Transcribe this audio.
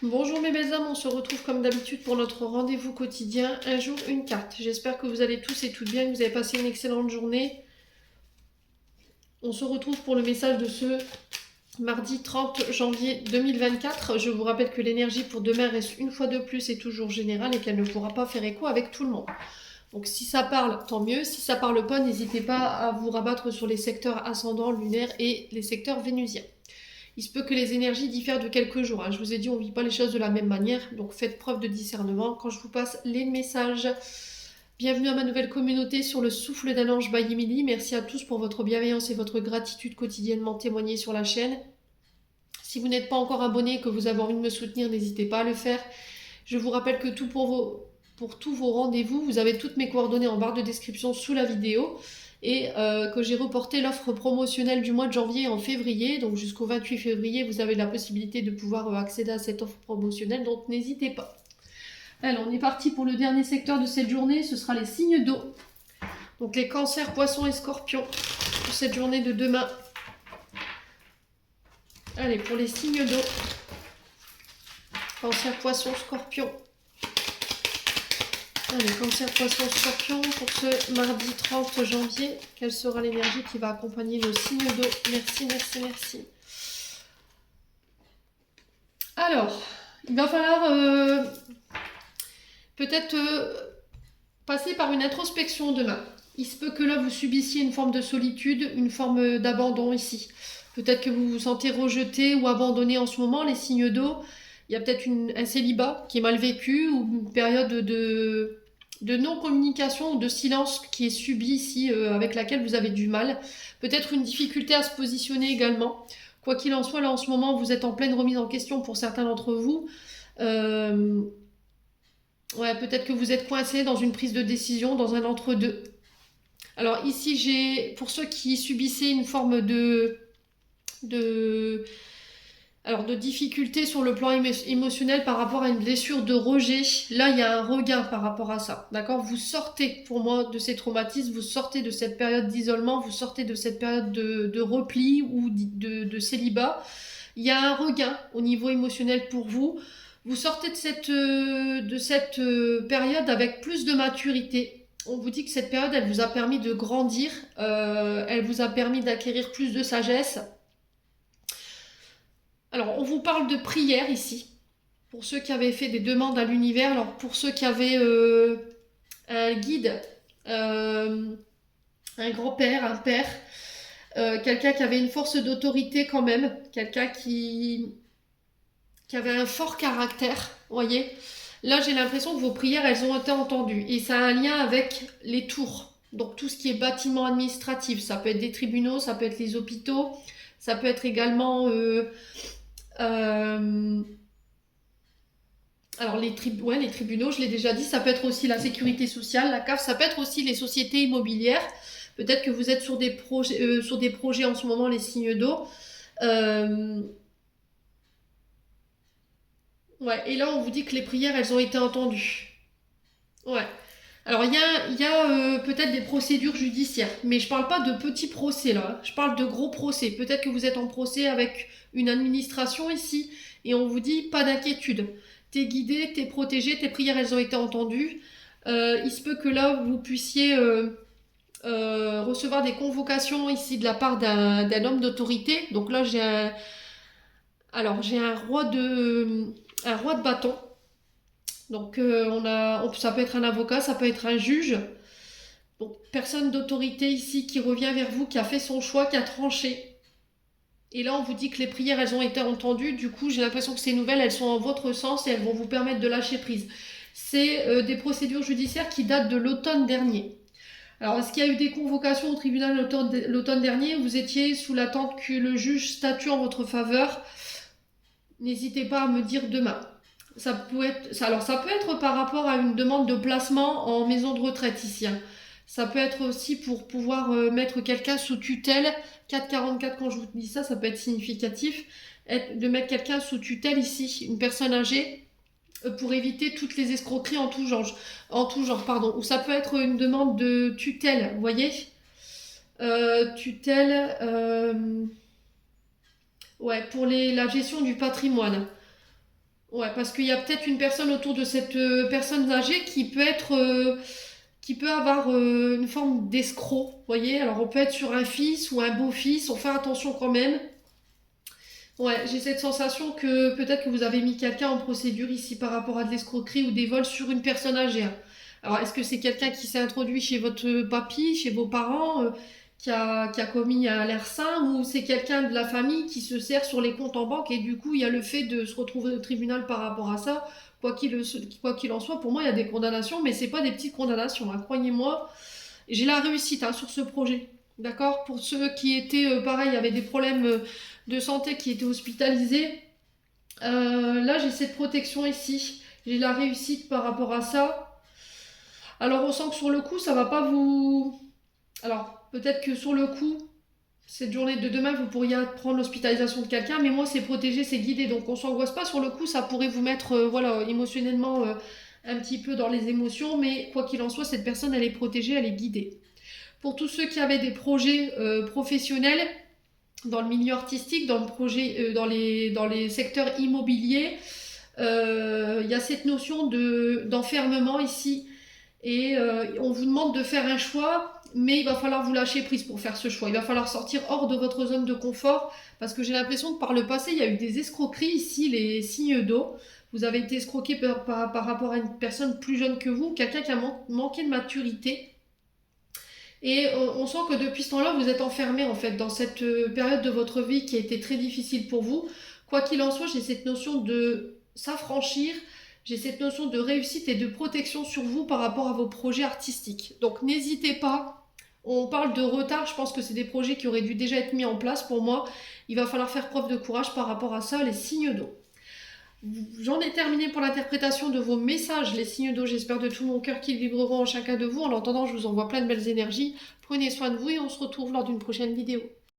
Bonjour mes belles âmes, on se retrouve comme d'habitude pour notre rendez-vous quotidien, un jour une carte. J'espère que vous allez tous et toutes bien, que vous avez passé une excellente journée. On se retrouve pour le message de ce mardi 30 janvier 2024. Je vous rappelle que l'énergie pour demain reste une fois de plus et toujours générale et qu'elle ne pourra pas faire écho avec tout le monde. Donc si ça parle, tant mieux. Si ça parle pas, n'hésitez pas à vous rabattre sur les secteurs ascendants, lunaires et les secteurs vénusiens. Il se peut que les énergies diffèrent de quelques jours. Je vous ai dit, on ne vit pas les choses de la même manière, donc faites preuve de discernement quand je vous passe les messages. Bienvenue à ma nouvelle communauté sur le souffle d'un ange by Emily. Merci à tous pour votre bienveillance et votre gratitude quotidiennement témoignée sur la chaîne. Si vous n'êtes pas encore abonné et que vous avez envie de me soutenir, n'hésitez pas à le faire. Je vous rappelle que pour tous vos rendez-vous, vous avez toutes mes coordonnées en barre de description sous la vidéo. Et que j'ai reporté l'offre promotionnelle du mois de janvier en février. Donc jusqu'au 28 février, vous avez la possibilité de pouvoir accéder à cette offre promotionnelle. Donc n'hésitez pas. Alors, on est parti pour le dernier secteur de cette journée. Ce sera les signes d'eau. Donc les cancers, poissons et scorpions pour cette journée de demain. Allez, pour les signes d'eau. Cancer, poisson, scorpion. Allez, cancer, poisson, scorpion, pour ce mardi 30 janvier, quelle sera l'énergie qui va accompagner nos signes d'eau? Merci, merci, merci. Alors, il va falloir peut-être passer par une introspection demain. Il se peut que là, vous subissiez une forme de solitude, une forme d'abandon ici. Peut-être que vous vous sentez rejeté ou abandonné en ce moment, les signes d'eau. Il y a peut-être un célibat qui est mal vécu ou une période de non-communication ou de silence qui est subi ici, avec laquelle vous avez du mal. Peut-être une difficulté à se positionner également. Quoi qu'il en soit, là en ce moment, vous êtes en pleine remise en question pour certains d'entre vous. Ouais, peut-être que vous êtes coincé dans une prise de décision, dans un entre-deux. Alors ici, j'ai, pour ceux qui subissaient une forme de difficulté sur le plan émotionnel par rapport à une blessure de rejet, là il y a un regain par rapport à ça, d'accord? Vous sortez pour moi de ces traumatismes, vous sortez de cette période d'isolement, vous sortez de cette période de repli ou de célibat. Il y a un regain au niveau émotionnel pour vous. Vous sortez de cette période avec plus de maturité. On vous dit que cette période, elle vous a permis de grandir, elle vous a permis d'acquérir plus de sagesse. Alors, on vous parle de prière ici, pour ceux qui avaient fait des demandes à l'univers. Alors, pour ceux qui avaient un guide, un grand-père, un père, quelqu'un qui avait une force d'autorité quand même, quelqu'un qui avait un fort caractère, voyez. Là, j'ai l'impression que vos prières, elles ont été entendues. Et ça a un lien avec les tours. Donc, tout ce qui est bâtiment administratif, ça peut être des tribunaux, ça peut être les hôpitaux, ça peut être également... alors les tribunaux, je l'ai déjà dit, ça peut être aussi la sécurité sociale, la CAF, ça peut être aussi les sociétés immobilières. Peut-être que vous êtes sur des projets en ce moment, les signes d'eau. Ouais, et là on vous dit que les prières, elles ont été entendues. Ouais. Alors il y a peut-être des procédures judiciaires, mais je parle pas de petits procès là, je parle de gros procès. Peut-être que vous êtes en procès avec une administration ici, et on vous dit pas d'inquiétude. T'es guidé, t'es protégé, tes prières elles ont été entendues. Il se peut que là vous puissiez recevoir des convocations ici de la part d'un homme d'autorité. Donc là j'ai un roi de bâton. Donc ça peut être un avocat, ça peut être un juge. Donc personne d'autorité ici qui revient vers vous, qui a fait son choix, qui a tranché. Et là on vous dit que les prières elles ont été entendues. Du coup j'ai l'impression que ces nouvelles elles sont en votre sens et elles vont vous permettre de lâcher prise. C'est des procédures judiciaires qui datent de l'automne dernier. Alors est-ce qu'il y a eu des convocations au tribunal l'automne dernier? Vous étiez sous l'attente que le juge statue en votre faveur? N'hésitez pas à me dire demain. Ça peut être par rapport à une demande de placement en maison de retraite ici. Ça peut être aussi pour pouvoir mettre quelqu'un sous tutelle. 4,44 quand je vous dis ça, ça peut être significatif. De mettre quelqu'un sous tutelle ici, une personne âgée, pour éviter toutes les escroqueries en tout genre. Ou ça peut être une demande de tutelle, vous voyez. Tutelle, ouais, pour la gestion du patrimoine. Ouais, parce qu'il y a peut-être une personne autour de cette personne âgée qui peut avoir une forme d'escroc, vous voyez? Alors on peut être sur un fils ou un beau-fils, on fait attention quand même. Ouais, j'ai cette sensation que peut-être que vous avez mis quelqu'un en procédure ici par rapport à de l'escroquerie ou des vols sur une personne âgée, hein. Alors, est-ce que c'est quelqu'un qui s'est introduit chez votre papy, chez vos parents, qui a commis un larcin, ou c'est quelqu'un de la famille qui se sert sur les comptes en banque et du coup, il y a le fait de se retrouver au tribunal par rapport à ça. Quoi qu'il en soit, pour moi, il y a des condamnations, mais c'est pas des petites condamnations, hein, croyez-moi. J'ai la réussite, hein, sur ce projet. D'accord? Pour ceux qui étaient, pareil, il y avait des problèmes de santé qui étaient hospitalisés. Là, j'ai cette protection ici. J'ai la réussite par rapport à ça. Alors, on sent que sur le coup, ça va pas vous. Alors, peut-être que sur le coup, cette journée de demain, vous pourriez prendre l'hospitalisation de quelqu'un, mais moi, c'est protégé, c'est guidé. Donc, on s'angoisse pas. Sur le coup, ça pourrait vous mettre, voilà, émotionnellement un petit peu dans les émotions, mais quoi qu'il en soit, cette personne, elle est protégée, elle est guidée. Pour tous ceux qui avaient des projets professionnels dans le milieu artistique, dans les secteurs immobiliers, il y a cette notion d'enfermement ici. Et on vous demande de faire un choix, mais il va falloir vous lâcher prise pour faire ce choix. Il va falloir sortir hors de votre zone de confort, parce que j'ai l'impression que par le passé, il y a eu des escroqueries ici, les signes d'eau. Vous avez été escroqué par rapport à une personne plus jeune que vous, quelqu'un qui a manqué de maturité. Et on sent que depuis ce temps-là, vous êtes enfermé en fait dans cette période de votre vie qui a été très difficile pour vous. Quoi qu'il en soit, j'ai cette notion de s'affranchir, j'ai cette notion de réussite et de protection sur vous par rapport à vos projets artistiques. Donc n'hésitez pas. On parle de retard, je pense que c'est des projets qui auraient dû déjà être mis en place pour moi. Il va falloir faire preuve de courage par rapport à ça, les signes d'eau. J'en ai terminé pour l'interprétation de vos messages, les signes d'eau. J'espère de tout mon cœur qu'ils vibreront en chacun de vous. En attendant, je vous envoie plein de belles énergies. Prenez soin de vous et on se retrouve lors d'une prochaine vidéo.